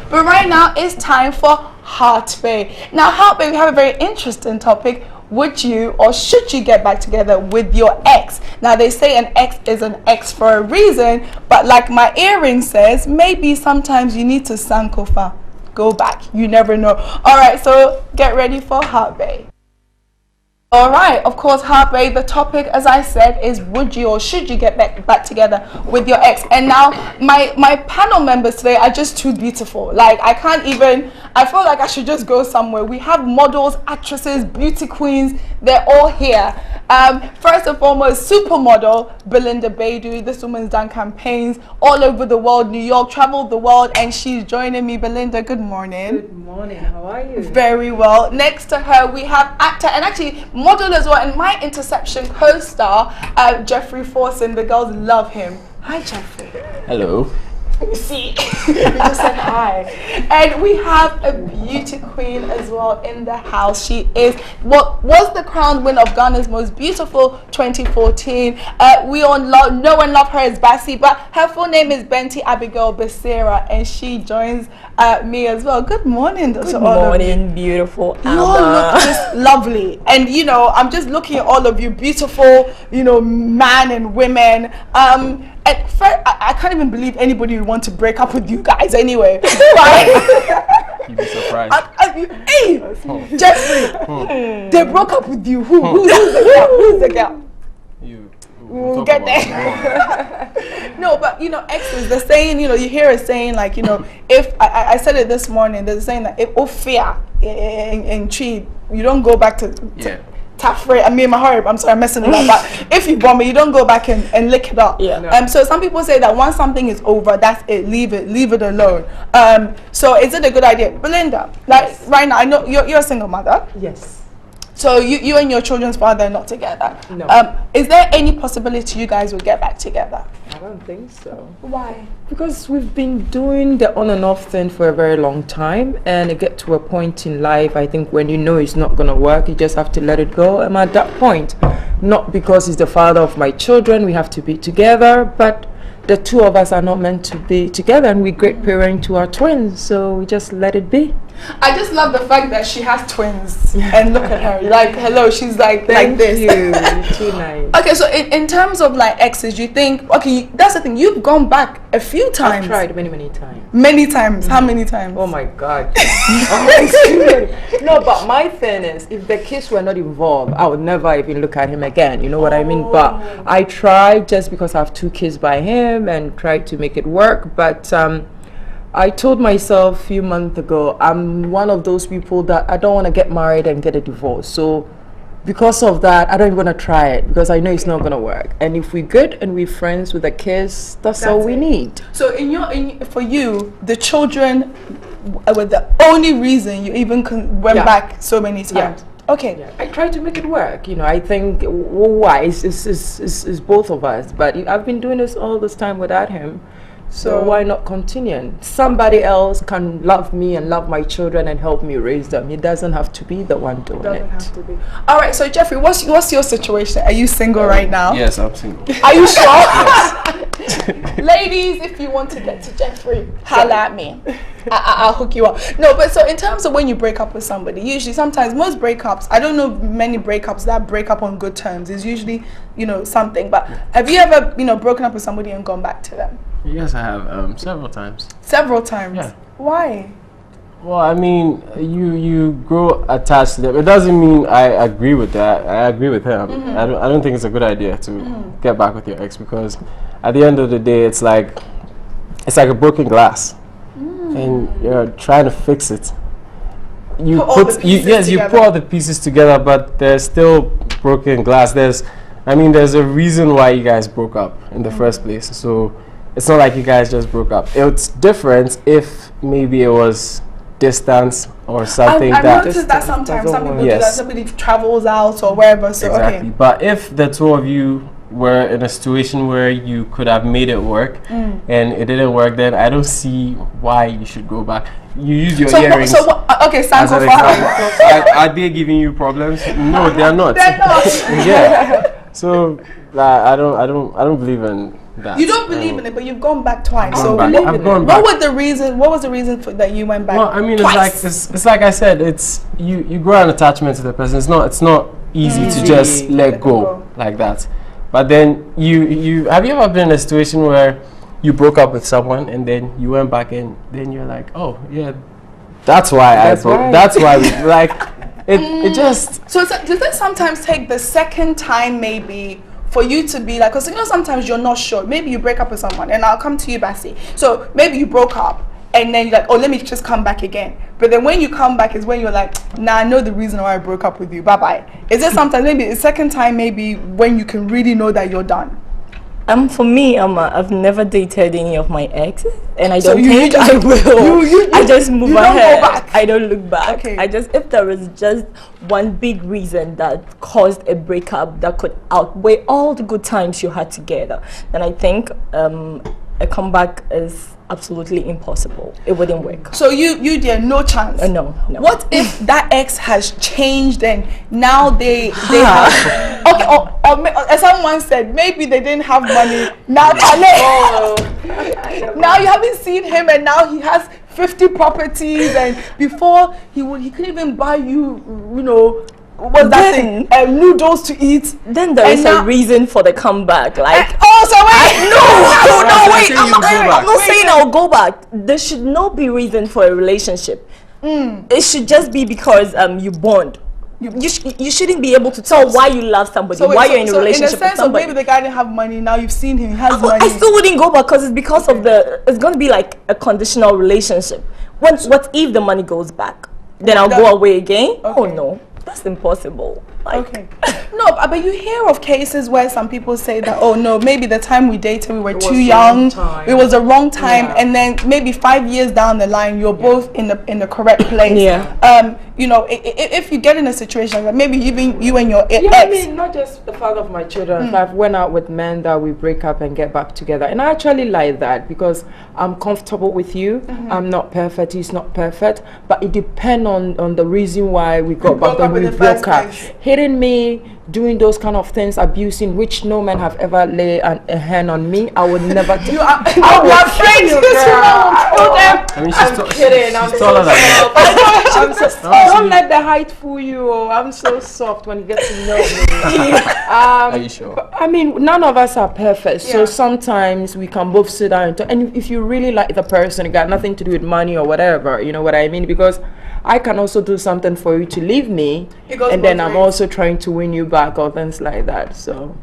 But right now, it's time for Heartbreak. Now, Heartbreak, we have a very interesting topic. Would you or should you get back together with your ex? Now, they say an ex is an ex for a reason, but like my earring says, maybe sometimes you need to sankofa. Go back. You never know. All right, so get ready for Heartbreak. All right, of course, Heartbreak, the topic, as I said, is would you or should you get back together with your ex? And now, my panel members today are just too beautiful. Like, I can't even, I feel like I should just go somewhere. We have models, actresses, beauty queens, they're all here. First and foremost, supermodel Belinda. This woman's done campaigns all over the world, New York, traveled the world, and she's joining me. Belinda, good morning. Good morning, how are you? Very well. Next to her, we have actor and actually model as well, and my Interception co-star, Jeffrey Forson. The girls love him. Hi, Jeffrey. Hello. You see, you just said hi. And we have a beauty queen as well in the house. She is what was the crowned winner of Ghana's Most Beautiful 2014. We all know and love her as Bassi, but her full name is Benti Abigail Becerra, and she joins me as well. Good morning, Dr. Good morning, beautiful Alma. You all look just lovely, and you know, I'm just looking at all of you beautiful, you know, man and women. And first, I can't even believe anybody would want to break up with you guys anyway. You'd be surprised. Hey, Jeffrey, they broke up with you. Who's the girl? Who's the girl? You. We'll get there. No, but you know, exes, the saying, you know, you hear a saying like, you know, if I said it this morning, there's a saying that if fear in tree, you don't go back to Tafre, I mean, I'm sorry, I'm messing it up. But if you bomb it, you don't go back and lick it up. Yeah. No. So some people say that once something is over, that's it. Leave it alone. So is it a good idea, Belinda? Like right now, I know you're a single mother. Yes. So you and your children's father are not together. No. Is there any possibility you guys will get back together? I don't think so. Why? Because we've been doing the on and off thing for a very long time, and it gets to a point in life, I think, when you know it's not going to work, you just have to let it go. I'm at that point, not because he's the father of my children, we have to be together, but the two of us are not meant to be together, and we're great parents to our twins, so we just let it be. I just love the fact that she has twins, and look at her, like, hello, she's like this. Thank you. Too nice. Okay, so in terms of like exes, you think, okay, that's the thing, you've gone back a few times. I've tried many times. Many times? How many times? Oh my God. No, but my thing is, if the kids were not involved, I would never even look at him again, you know what I mean? But I tried just because I have 2 kids by him and tried to make it work, but I told myself a few months ago, I'm one of those people that I don't want to get married and get a divorce. So because of that, I don't even want to try it because I know it's not going to work. And if we're good and we're friends with the kids, that's all we need. So for you, the children were the only reason you even went back so many times. Yeah. Okay. Yeah. I tried to make it work. You know, I think, why? It's both of us. But I've been doing this all this time without him. So why not continue? Somebody else can love me and love my children and help me raise them. He doesn't have to be the one doing it. Have to be. All right, so Jeffrey, what's your situation? Are you single right now? Yes, I'm single. Are you sure? Yes. Ladies, if you want to get to Jeffrey, holla at me. I'll hook you up. No, but so in terms of when you break up with somebody, usually sometimes most breakups, I don't know many breakups that break up on good terms. It's usually, you know, something. But have you ever, you know, broken up with somebody and gone back to them? Yes, I have several times. Several times? Yeah. Why? Well, I mean, you grow attached to them. It doesn't mean I agree with that. I agree with him. I don't think it's a good idea to get back with your ex because at the end of the day, it's like a broken glass, and you're trying to fix it. You put all the pieces together, but there's still broken glass. There's a reason why you guys broke up in the first place. So it's not like you guys just broke up. It's different if maybe it was distance or something. I noticed that sometimes some people do that. Somebody travels out or wherever. So exactly. But if the two of you were in a situation where you could have made it work and it didn't work, then I don't see why you should go back. You use your earrings. Okay, Sanko. Are they giving you problems? No, they are not. They're not. Yeah. So I don't believe in that. You don't believe in it, but you've gone back twice. I've So gone back. I've gone back. what was the reason? What was the reason for that you went back? Well, I mean, twice? it's like I said, it's you grow an attachment to the person. It's not easy to just let go like that. But then you have you ever been in a situation where you broke up with someone and then you went back and then you're like, oh yeah, that's why I broke. That's why we like it just. So does it sometimes take the second time maybe for you to be like, because you know sometimes you're not sure. Maybe you break up with someone, and I'll come to you, Bassie. So maybe you broke up, and then you're like, oh, let me just come back again. But then when you come back is when you're like, nah, I know the reason why I broke up with you. Bye bye. Is it sometimes maybe the second time maybe when you can really know that you're done? For me, I've never dated any of my exes, and I So don't you think just- I will. you- I just move you don't go ahead. back. I don't look back. Okay. I just, if there is just one big reason that caused a breakup that could outweigh all the good times you had together, then I think a comeback is absolutely impossible. It wouldn't work. So you dear, no chance. No. What if that ex has changed and now they have okay or as someone said maybe they didn't have money now now you haven't seen him and now he has 50 properties and before he couldn't even buy you what's that thing noodles to eat. Then there is a reason for the comeback. Like Wait, I'm not saying I'll go back. There should not be reason for a relationship. It should just be because you bond. You shouldn't be able to tell why you love somebody, why you're in a relationship in the sense with somebody. of maybe the guy didn't have money, now you've seen him, he has money. I still wouldn't go back because it's because of it's going to be like a conditional relationship. What if the money goes back? Then I'll go away again? Oh no, that's impossible. Okay. No, but you hear of cases where some people say that, oh no, maybe the time we dated we were too young, it was the wrong time, and then maybe 5 years down the line you're both in the correct place. If you get in a situation like maybe even you and your ex. I mean, not just the father of my children. I've went out with men that we break up and get back together, and I actually like that because I'm comfortable with you. I'm not perfect. He's not perfect, but it depends on the reason why we got back. Then we broke up. Hitting me, doing those kind of things, abusing, which no man have ever laid a hand on me. I would never. I will afraid you, girl. I mean, I'm kidding. I'm taller than you. I'm so don't let the height fool you. I'm so soft when you get to know me. Are you sure? I mean, none of us are perfect, so sometimes we can both sit down and talk. And if you really like the person, it got nothing to do with money or whatever, you know what I mean? Because I can also do something for you to leave me, and then I'm also trying to win you back or things like that. So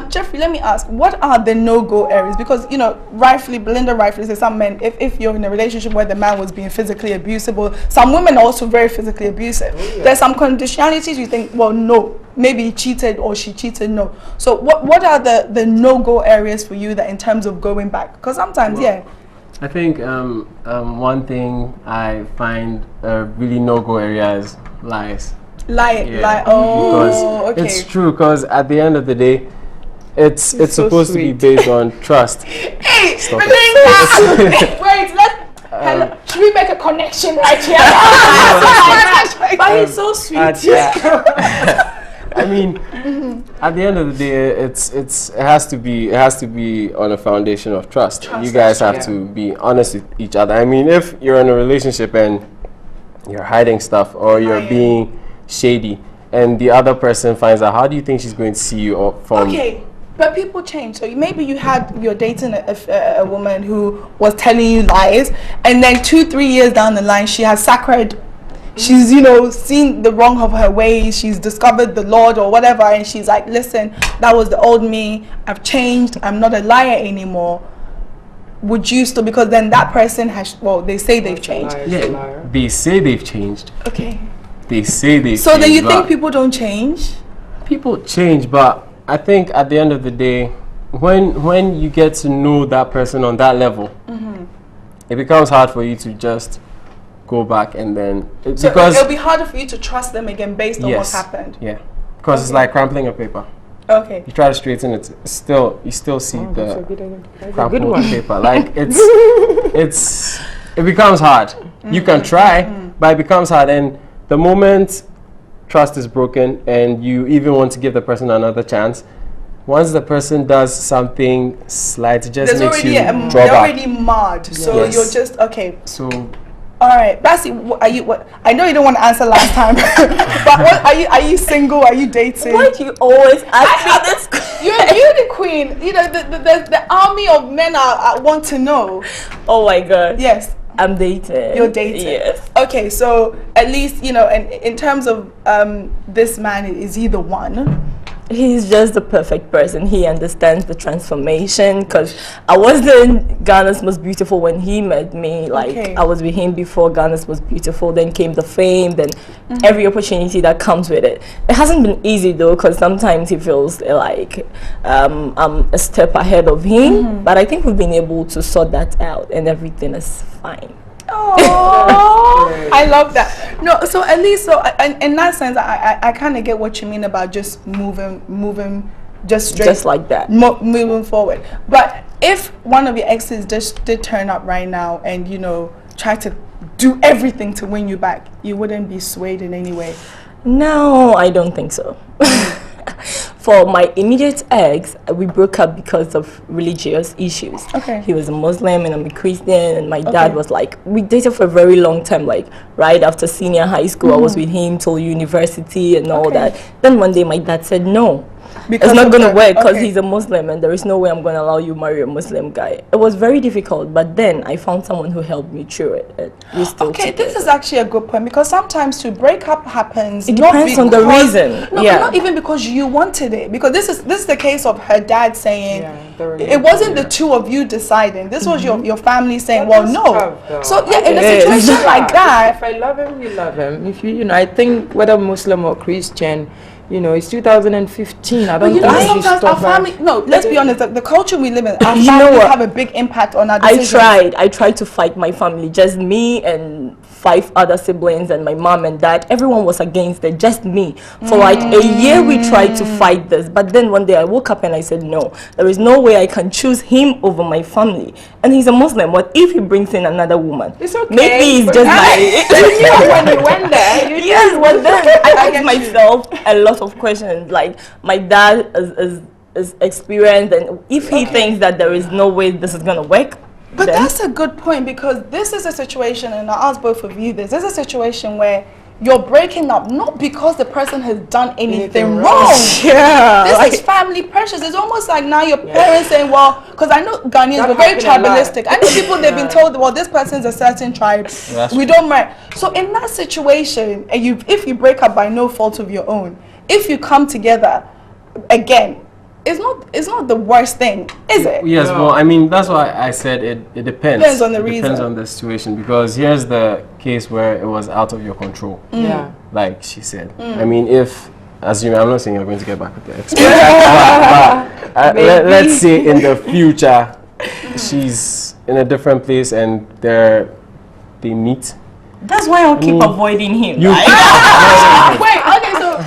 Jeffrey, let me ask, what are the no-go areas? Because Belinda rightfully says some men, if you're in a relationship where the man was being physically abusive, some women are also very physically abusive. There's some conditionalities you think, well, no, maybe he cheated or she cheated, no. So what are the no-go areas for you that in terms of going back? Because sometimes I think one thing I find a really no-go area is lies. Lie. Oh, okay. It's true, because at the end of the day, it's supposed to be based on trust. Hey, Stop Belinda! Wait, should we make a connection right here? But he's so sweet. I mean, at the end of the day, it has to be on a foundation of trust. You guys have to be honest with each other. I mean, if you're in a relationship and you're hiding stuff or you're being shady, and the other person finds out, how do you think she's going to see you from? Okay, but people change. So maybe you're dating a woman who was telling you lies, and then 2-3 years down the line, she has sacred. She's, seen the wrong of her ways. She's discovered the Lord or whatever. And she's like, listen, that was the old me. I've changed. I'm not a liar anymore. Would you still, because then that person has, they say they've changed. Yeah, they say they've changed. Okay. They say they've changed. So then you think people don't change? People change, but I think at the end of the day, when you get to know that person on that level, it becomes hard for you to just go back and then because it'll be harder for you to trust them again based on what's happened. Yeah, because it's like crampling a paper. Okay. You try to straighten it, you still see the crumpled paper. Like it becomes hard. You can try, but it becomes hard. And the moment trust is broken, and you even want to give the person another chance, once the person does something slight, it just There's makes already you they're draw back. already mad, so Yes. you're just okay. So All right, Bassy, are you? What? I know you don't want to answer last time, but what are you? Are you single? Are you dating? Why do you always ask me this? You're a beauty queen. You know the army of men are want to know. Oh my god. Yes, I'm dating. you're dating. Yes. Okay, so at least you know, and in terms of this man, is he the one? He's just the perfect person. He understands the transformation because I wasn't Ghana's most beautiful when he met me. Like Okay. I was with him before Ghana's was beautiful. Then came the fame. Then every opportunity that comes with it. It hasn't been easy though because sometimes he feels like I'm a step ahead of him. But I think we've been able to sort that out and everything is fine. Oh, I love that. No, so at least in that sense, I kind of get what you mean about just moving, just straight, Just like that. moving forward. But if one of your exes just did turn up right now and you know try to do everything to win you back, you wouldn't be swayed in any way. No, I don't think so. For my immediate ex, we broke up because of religious issues. Okay. He was a Muslim and I'm a Christian, and my dad Okay. was like, we dated for a very long time, like right after senior high school, I was with him till university and all Okay. that. Then one day my dad said, no, Because it's not of going to the- work because okay. he's a Muslim and there is no way I'm going to allow you to marry a Muslim guy. It was very difficult, but then I found someone who helped me through it. We still Okay, this together. is actually a good point because sometimes to break up happens. It not depends on the because- reason, No, yeah. not even because you wanted it. Because this is the case of her dad saying Yeah, it wasn't the two of you deciding. This was your family saying, But well, that's no. tough, though. So yeah, in a It is. situation like that, If I love him, you love him. If you know, I think whether Muslim or Christian, you know, it's 2015. I but don't you know think we should sometimes our stop her. family. No, let's be honest. The culture we live in, our You know families what? have a big impact on our I decisions. tried to fight my family, just me and 5 other siblings and my mom and dad. Everyone was against it, just me. For like a year we tried to fight this, but then one day I woke up and I said, no, there is no way I can choose him over my family. And he's a Muslim. What if he brings in another woman? It's okay. Maybe he's but just you knew when you went there. You yes, knew. but then I I asked get you. myself a lot of questions. Like my dad is experienced, and if he thinks that there is no way this is gonna work, But then that's a good point because this is a situation, and I'll ask both of you this. This is a situation where you're breaking up not because the person has done anything wrong. yeah, This is family pressures. It's almost like now your parents saying, well, because I know Ghanaians, That we're very happened a lot. tribalistic. I know people, they've been told, well, this person's a certain tribe. That's We don't marry. So in that situation, and if you break up by no fault of your own, if you come together again, it's not the worst thing, is it? yes, well, I mean that's why I said it depends. Depends on the It depends reason. on the situation because here's the case where it was out of your control. Yeah. Like she said. I mean, if, assuming, I'm not saying you're going to get back with the ex, but let's say in the future, she's in a different place and they meet. that's why I'll keep avoiding him. You Wait, okay, so,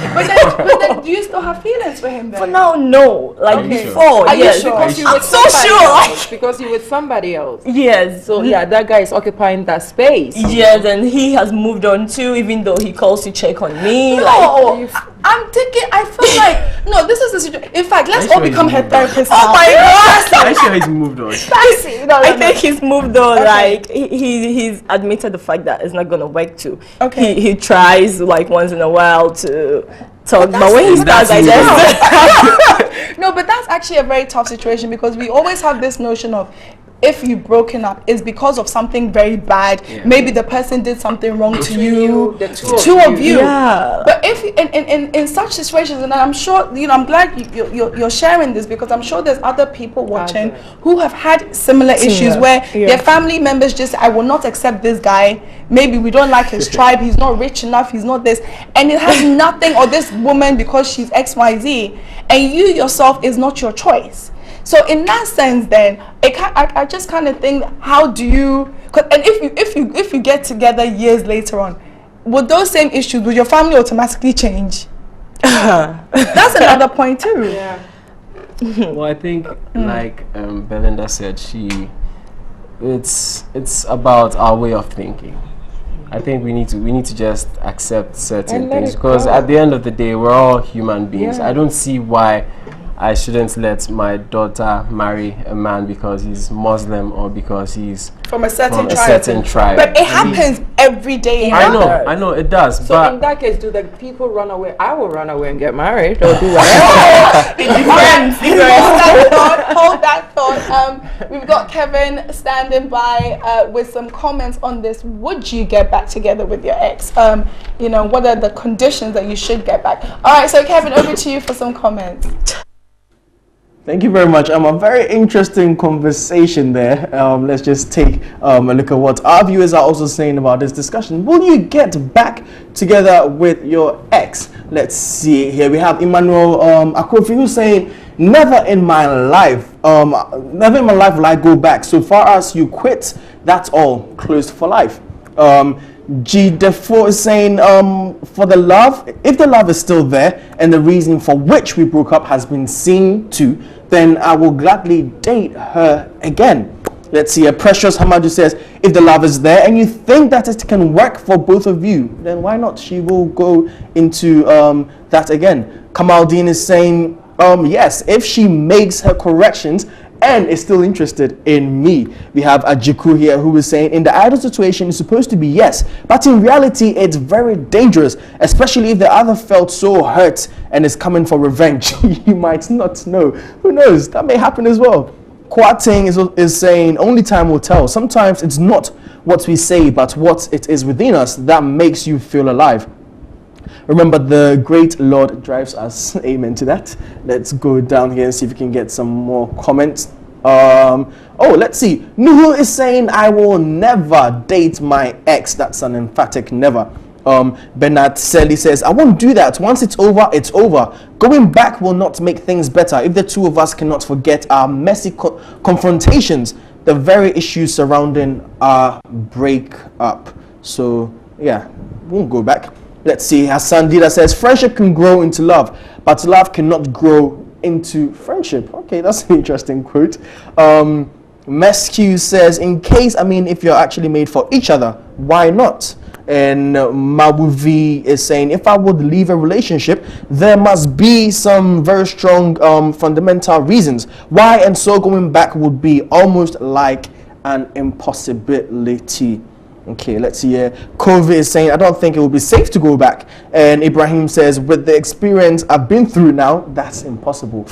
but then do you still have feelings for him then? For now, no. Like Are you sure? before, Are you yes. sure? Because you I'm with so somebody sure. else. Because you with somebody else. Yes. So yeah, that guy is occupying that space. Yes, and he has moved on too, even though he calls to check on me. Like, No, I'm thinking, I feel like, no, this is the situation. In fact, let's Are you all sure become he's her moved on? therapists oh now. my god! I'm sure he's moved on. I think he's moved on. Okay. Like he's admitted the fact that it's not gonna work too. Okay. He tries like once in a while to talk, but when he that's starts, I moved just No, but that's actually a very tough situation because we always have this notion of if you've broken up, it's because of something very bad. Yeah. Maybe the person did something wrong to you. the Two of you. Yeah. But if in such situations, and I'm sure, you know, I'm glad you're sharing this because I'm sure there's other people watching who have had similar issues where their family members just, I will not accept this guy. Maybe we don't like his tribe. He's not rich enough. He's not this, and it has nothing. Or this woman because she's XYZ, and you yourself is not your choice. So in that sense, then I just kind of think, how do you? And if you get together years later on, would those same issues, would your family automatically change? That's another point too. Yeah. Well, I think, like Belinda said, it's about our way of thinking. I think we need to just accept certain And let things it because go. at the end of the day, we're all human beings. Yeah. I don't see why I shouldn't let my daughter marry a man because he's Muslim or because he's from a certain tribe. But it happens every day. I know it does. So but in that case, do the people run away? I will run away and get married, or do whatever. Hold that thought. We've got Kevin standing by with some comments on this. Would you get back together with your ex? What are the conditions that you should get back? All right, so Kevin, over to you for some comments. Thank you very much. A very interesting conversation there. Let's just take a look at what our viewers are also saying about this discussion. Will you get back together with your ex? Let's see here. We have Emmanuel Akofi who's saying, never in my life will I go back. So far as you quit, that's all. Closed for life. G Defo is saying, for the love, if the love is still there and the reason for which we broke up has been seen to, then I will gladly date her again. Let's see, a Precious Hamadu says, if the love is there and you think that it can work for both of you, then why not? She will go into that again. Kamaldeen is saying, yes, if she makes her corrections and is still interested in me. We have Ajiku here who is saying, in the ideal situation, it's supposed to be yes, but in reality, it's very dangerous, especially if the other felt so hurt and is coming for revenge. You might not know. Who knows? That may happen as well. Kwating is saying, only time will tell. Sometimes it's not what we say, but what it is within us that makes you feel alive. Remember, the great Lord drives us. Amen to that. Let's go down here and see if we can get some more comments. Let's see. Nuhu is saying, I will never date my ex. That's an emphatic never. Bernard Selly says, I won't do that. Once it's over, it's over. Going back will not make things better if the two of us cannot forget our messy confrontations, the very issues surrounding our breakup. So, yeah, won't go back. Let's see. Hassan Dida says, friendship can grow into love, but love cannot grow into friendship. Okay, that's an interesting quote. Mescu says, if you're actually made for each other, why not? And Mabuvi is saying, if I would leave a relationship, there must be some very strong fundamental reasons why, and so going back would be almost like an impossibility. Okay, let's see here. Kovi is saying, I don't think it will be safe to go back. And Ibrahim says, with the experience I've been through now, that's impossible.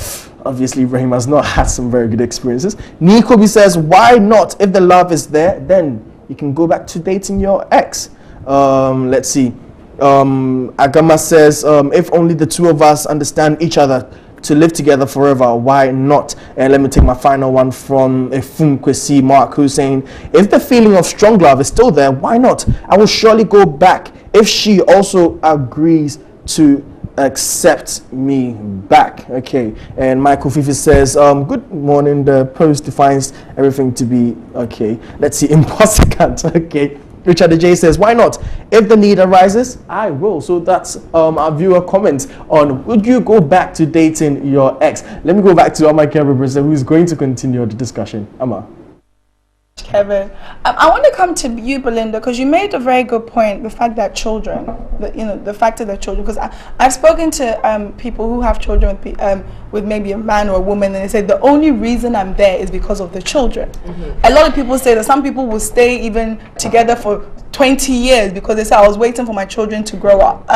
Obviously, Ibrahim has not had some very good experiences. Nikobi says, why not? If the love is there, then you can go back to dating your ex. Let's see. Agama says, if only the two of us understand each other to live together forever, why not? And let me take my final one from Funkwesi Mark, who's saying, if the feeling of strong love is still there, why not? I will surely go back if she also agrees to accept me back. Okay. And Michael Fifi says, good morning, the post defines everything to be okay. Let's see, impossible. Okay. Richard J says, why not? If the need arises, I will. So that's our viewer comment on, would you go back to dating your ex? Let me go back to Amma Kevin, who's going to continue the discussion. Amma. Kevin, I want to come to you, Belinda, because you made a very good point. The fact that children, the fact that children, because I've spoken to people who have children with maybe a man or a woman, and they say the only reason I'm there is because of the children. Mm-hmm. A lot of people say that some people will stay even together for 20 years because they say I was waiting for my children to grow up.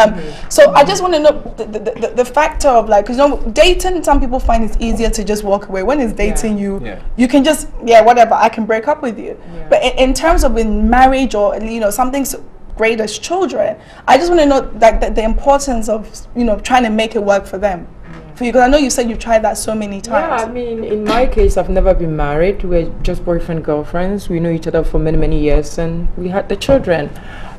So I just want to know the factor of, like, because dating, some people find it's easier to just walk away. When it's dating, you can just whatever, I can break up with you. But in terms of in marriage or something so great as children, I just want to know the importance of trying to make it work for them. For you, because I know you said you've tried that so many times. Yeah, I mean, in my case, I've never been married. We're just boyfriend, girlfriends. We know each other for many, many years, and we had the children.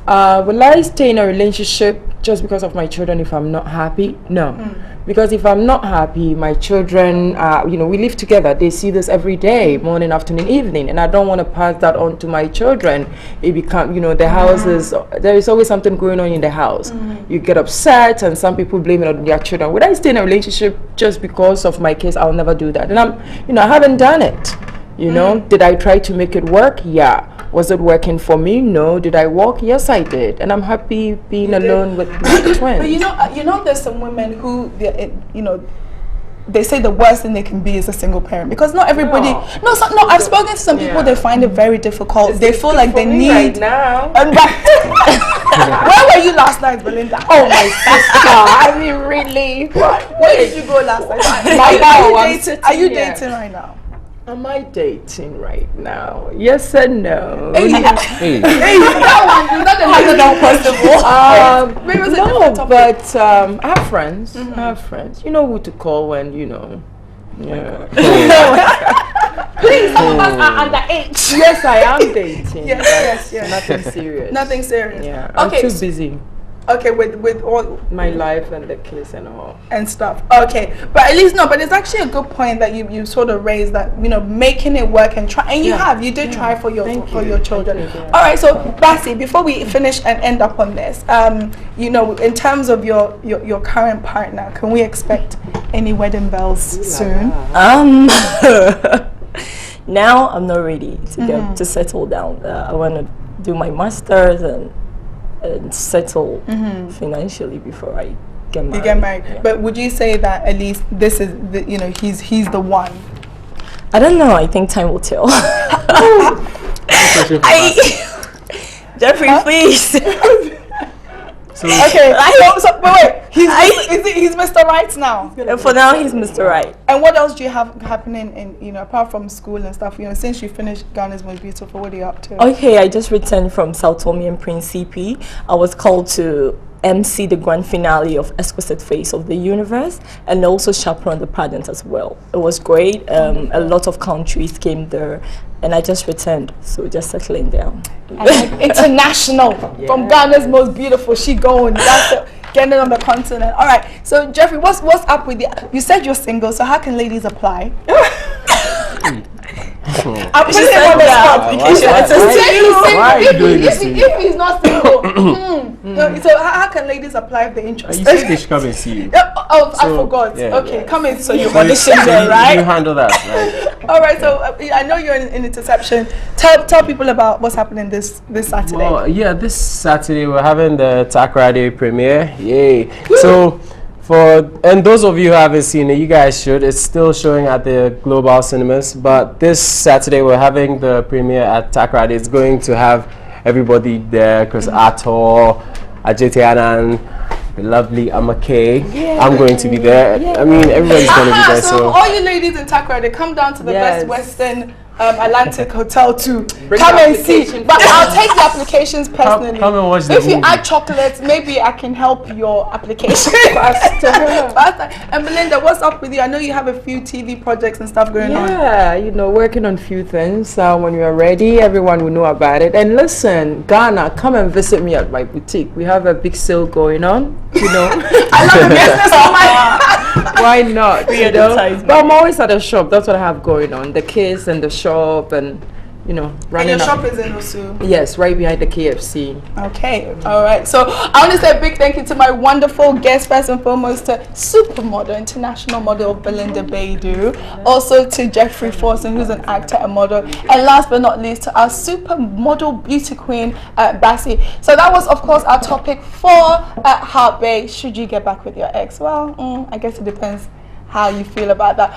Will I stay in a relationship just because of my children if I'm not happy? No. Because if I'm not happy, my children, we live together. They see this every day, morning, afternoon, evening, and I don't want to pass that on to my children. It becomes, the house there is always something going on in the house. You get upset, and some people blame it on their children. Would I stay in a relationship just because of my case? I'll never do that. And I haven't done it. Did I try to make it work? Yeah. Was it working for me? No. Did I walk? Yes, I did. And I'm happy being alone with my twins. But there's some women who, they say the worst thing they can be is a single parent, because not everybody. No. No, I've spoken to some people. They find it very difficult. They feel like they need. Right now. And where were you last night, Belinda? Oh my sister! I mean, really? Where did you go last night? Are you dating right now? Am I dating right now? Yes and no. Hey. That one is not the maybe it was a different topic. But I have friends. I have friends. You know who to call when you know. Yeah. Please, some of us are underage. Yes, I am dating. Yes. Nothing serious. Nothing serious. Yeah. I'm too busy. Okay, with all my life and the kids and all and stuff. Okay, but at least but it's actually a good point that you sort of raised, that making it work and try, and you did try for your children. All right, so Bassi, before we finish and end up on this, in terms of your current partner, can we expect any wedding bells soon? Now I'm not ready to settle down. I want to do my masters and settle financially before I get married. You get married. Yeah. But would you say that at least this is he's the one? I don't know. I think time will tell. Jeffrey, please. Okay. So wait. He's Mr. Right now. For now, he's Mr. Right. And what else do you have happening in apart from school and stuff? Since you finished Ghana's Most Beautiful, what are you up to? Okay, I just returned from Sao Tome and Principe. I was called to MC the grand finale of Exquisite Face of the Universe, and also chaperone the pageant as well. It was great. A lot of countries came there, and I just returned, so just settling down. International from Ghana's Most Beautiful. She going. That's it. Getting on the continent. All right. So Jeffrey, what's up with you? You said you're single, so how can ladies apply? I'm putting him on the spot. Why are you doing this? If he's not single, so how can ladies apply if they're interested? You said they should come and see you. I forgot. Yeah. Okay, come in. So you right? You handle that, right? All right. So I know you're in interception. Tell people about what's happening this Saturday. Well, this Saturday we're having the Takrade premiere. Yay! So. And those of you who haven't seen it, you guys should. It's still showing at the Global Cinemas, but this Saturday we're having the premiere at Takrade. It's going to have everybody there, because Ato, Ajetianan, the lovely Amake. I'm going to be there. I mean, everybody's going to be there. So all you ladies in Takrade, come down to the Best Western Atlantic Hotel to come and see. But I'll take the applications personally. Come and watch the movie. If you movie. add chocolates, maybe I can help your application. And Belinda, what's up with you? I know you have a few TV projects and stuff going on. Yeah, working on a few things. When you're ready, everyone will know about it. And listen, Ghana, come and visit me at my boutique. We have a big sale going on. I love the business. Oh my. Why not? But I'm always at the shop. That's what I have going on. The kids and the shop, and running. And your shop is in Osu? Yes, right behind the KFC. Okay, all right. So I want to say a big thank you to my wonderful guest, first and foremost, to supermodel, international model Belinda Baidu, also to Jeffrey Forson, who's an actor and model, and last but not least, to our supermodel beauty queen, Bassi. So that was, of course, our topic for Heartbreak. Should you get back with your ex? Well, I guess it depends how you feel about that.